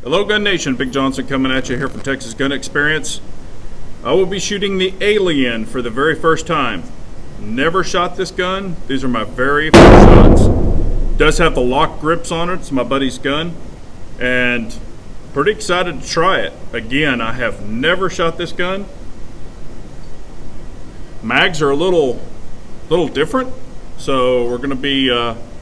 Hello Gun Nation, Big Johnson coming at you here from Texas Gun Experience. I will be shooting the Alien for the very first time. Never shot this gun. These are my very first shots. Does have the lock grips on it. It's my buddy's gun. And pretty excited to try it. Again, I have never shot this gun. Mags are a little different. So we're going to be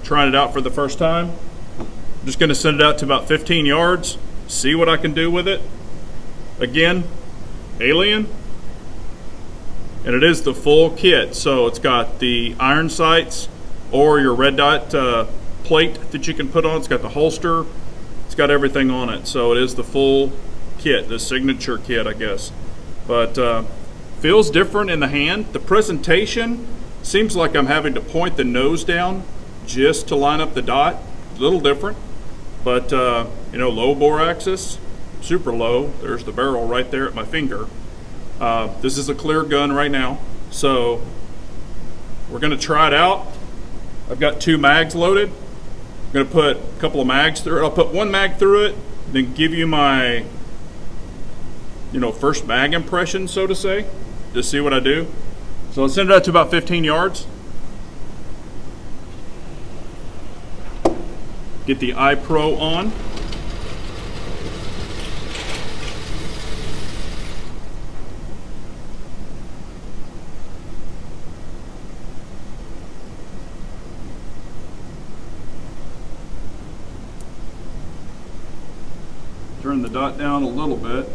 trying it out for the first time. I'm just going to send it out to about 15 yards. See what I can do with it. Again, Alien. And it is the full kit. So it's got the iron sights or your red dot plate that you can put on. It's got the holster. It's got everything on it. So it is the full kit, the signature kit, I guess. But feels different in the hand. The presentation seems like I'm having to point the nose down just to line up the dot. A little different. But, you know, low bore axis, super low. There's the barrel right there at my finger. This is a clear gun right now. So we're going to try it out. I've got 2 mags loaded. I'm going to put a couple of mags through it. I'll put 1 mag through it, then give you my, you know, first mag impression, so to say. Just see what I do. So I'll send it out to about 15 yards. Get the iPro on. Turn the dot down a little bit.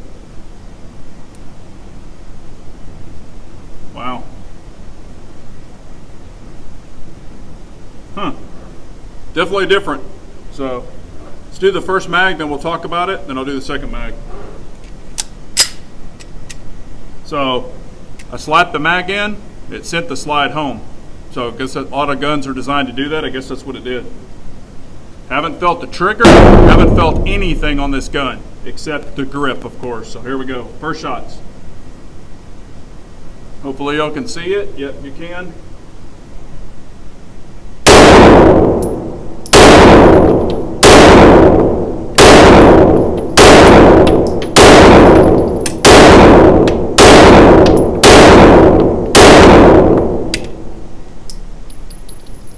Wow. Huh. Definitely different. So let's do the first mag, then we'll talk about it, then I'll do the second mag. So I slapped the mag in, it sent the slide home. So I guess a lot of guns are designed to do that. I guess that's what it did. Haven't felt the trigger, haven't felt anything on this gun, except the grip, of course. So here we go, first shots. Hopefully y'all can see it. Yep, you can.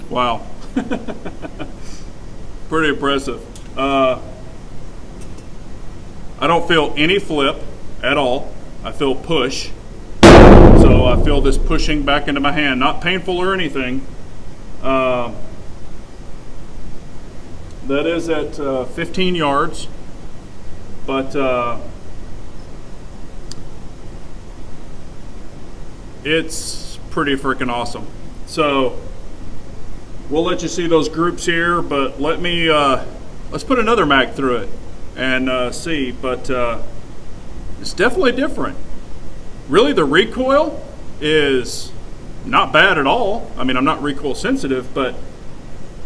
Wow. Pretty impressive. I don't feel any flip at all. I feel push. So I feel this pushing back into my hand. Not painful or anything. That is at 15 yards. But it's pretty freaking awesome. So we'll let you see those groups here, but let me let's put another mag through it and see. But it's definitely different. Really, the recoil is not bad at all. I mean, I'm not recoil sensitive, but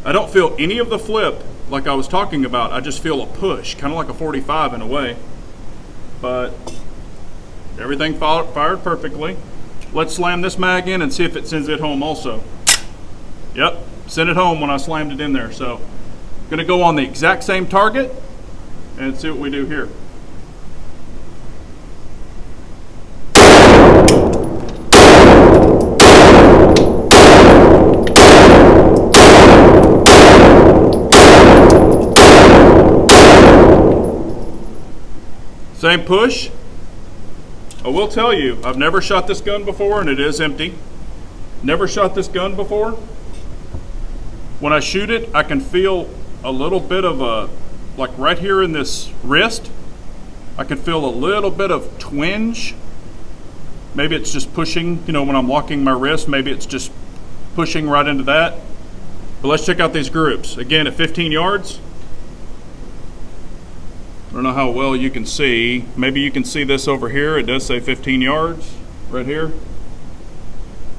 I don't feel any of the flip like I was talking about. I just feel a push, kind of like a 45 in a way. But everything fired perfectly. Let's slam this mag in and see if it sends it home also. Yep. Sent it home when I slammed it in there. So I'm gonna go on the exact same target and see what we do here. Same push. I will tell you, I've never shot this gun before and it is empty. Never shot this gun before. When I shoot it, I can feel a little bit of a, like right here in this wrist, I can feel a little bit of twinge. Maybe it's just pushing, you know, when I'm locking my wrist, maybe it's just pushing right into that. But let's check out these groups. Again, at 15 yards. I don't know how well you can see. Maybe you can see this over here. It does say 15 yards right here.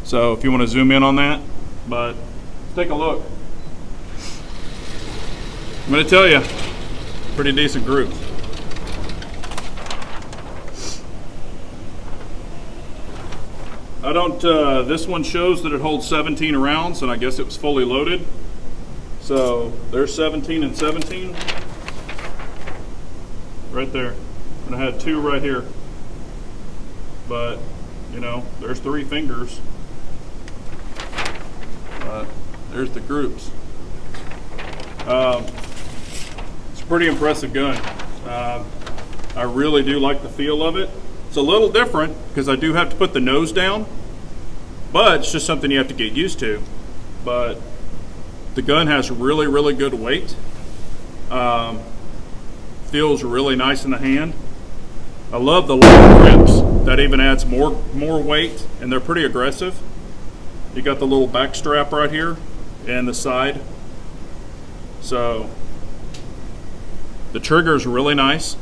So if you want to zoom in on that, but let's take a look. I'm going to tell you, pretty decent group. I don't, this one shows that it holds 17 rounds, and I guess it was fully loaded. So there's 17 and 17. right there. And I had 2 right here. But, you know, there's 3 fingers. There's the groups. It's a pretty impressive gun. I really do like the feel of it. It's a little different because I do have to put the nose down, but it's just something you have to get used to. But the gun has really, really good weight. Feels really nice in the hand. I love the long grips. That even adds more weight, and they're pretty aggressive. You got the little back strap right here and the side. So the trigger is really nice.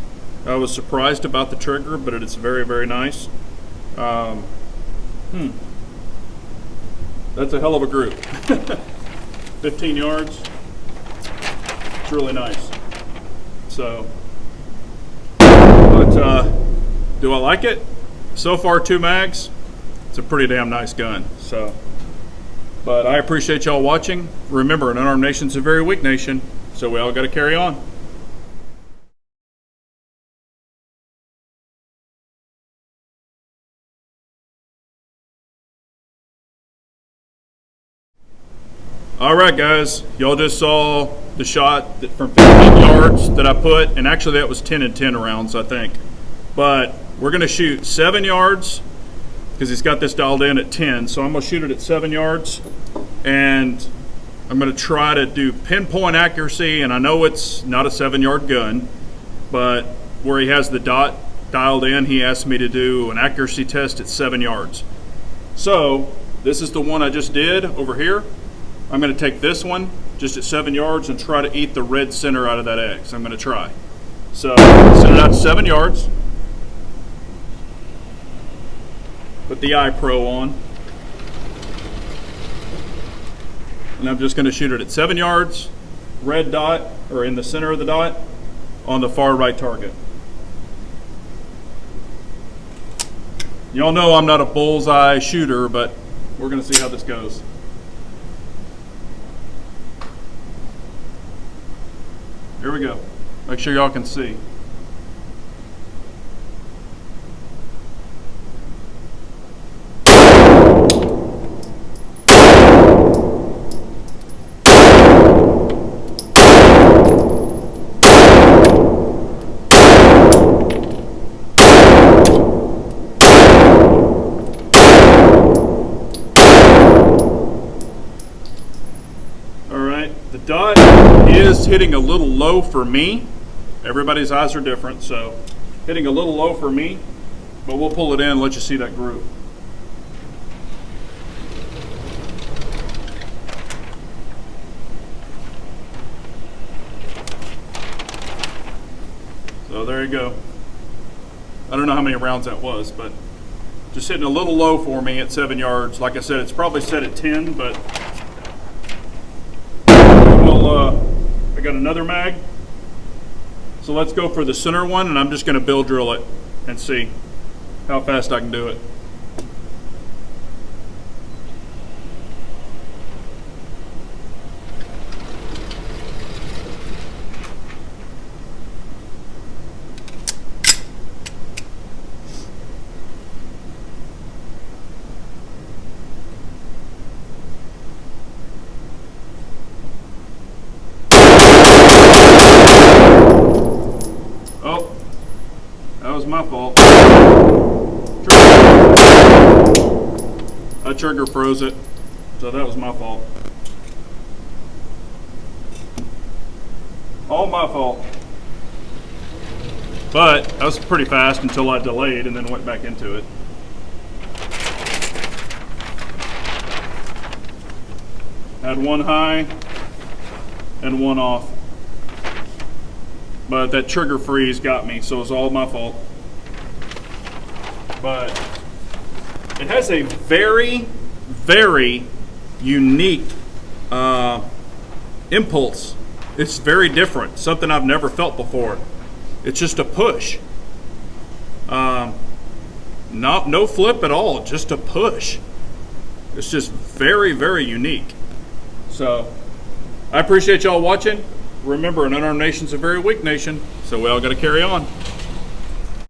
I was surprised about the trigger, but it's very, very nice. That's a hell of a group. 15 yards. It's really nice. So, but do I like it? So far, 2 mags. It's a pretty damn nice gun. So, but I appreciate y'all watching. Remember, an unarmed nation's a very weak nation, so we all got to carry on. All right, guys, y'all just saw the shot from 15 yards that I put, and actually that was 10 and 10 rounds, I think. But we're gonna shoot 7 yards because he's got this dialed in at 10, so I'm gonna shoot it at 7 yards, and I'm gonna try to do pinpoint accuracy, and I know it's not a 7-yard gun, but where he has the dot dialed in, he asked me to do an accuracy test at 7 yards. So this is the one I just did over here. I'm going to take this one just at 7 yards and try to eat the red center out of that egg. So I'm going to try. So set it out to 7 yards. Put the eye pro on. And I'm just going to shoot it at 7 yards, red dot, or in the center of the dot, on the far right target. Y'all know I'm not a bullseye shooter, but we're going to see how this goes. Here we go. Make sure y'all can see. The dot is hitting a little low for me. Everybody's eyes are different, so hitting a little low for me, but we'll pull it in and let you see that groove. So there you go. I don't know how many rounds that was, but just hitting a little low for me at 7 yards. Like I said, it's probably set at 10, but I got another mag. So let's go for the center one, and I'm just going to bill drill it and see how fast I can do it. My fault. That trigger froze it, so that was my fault. All my fault. But that was pretty fast until I delayed and then went back into it. Had one high and one off. But that trigger freeze got me, so it was all my fault. But it has a very, very unique impulse. It's very different, something I've never felt before. It's just a push. No flip at all, just a push. It's just very, very unique. So I appreciate y'all watching. remember, an unarmed nation's a very weak nation, so we all got to carry on.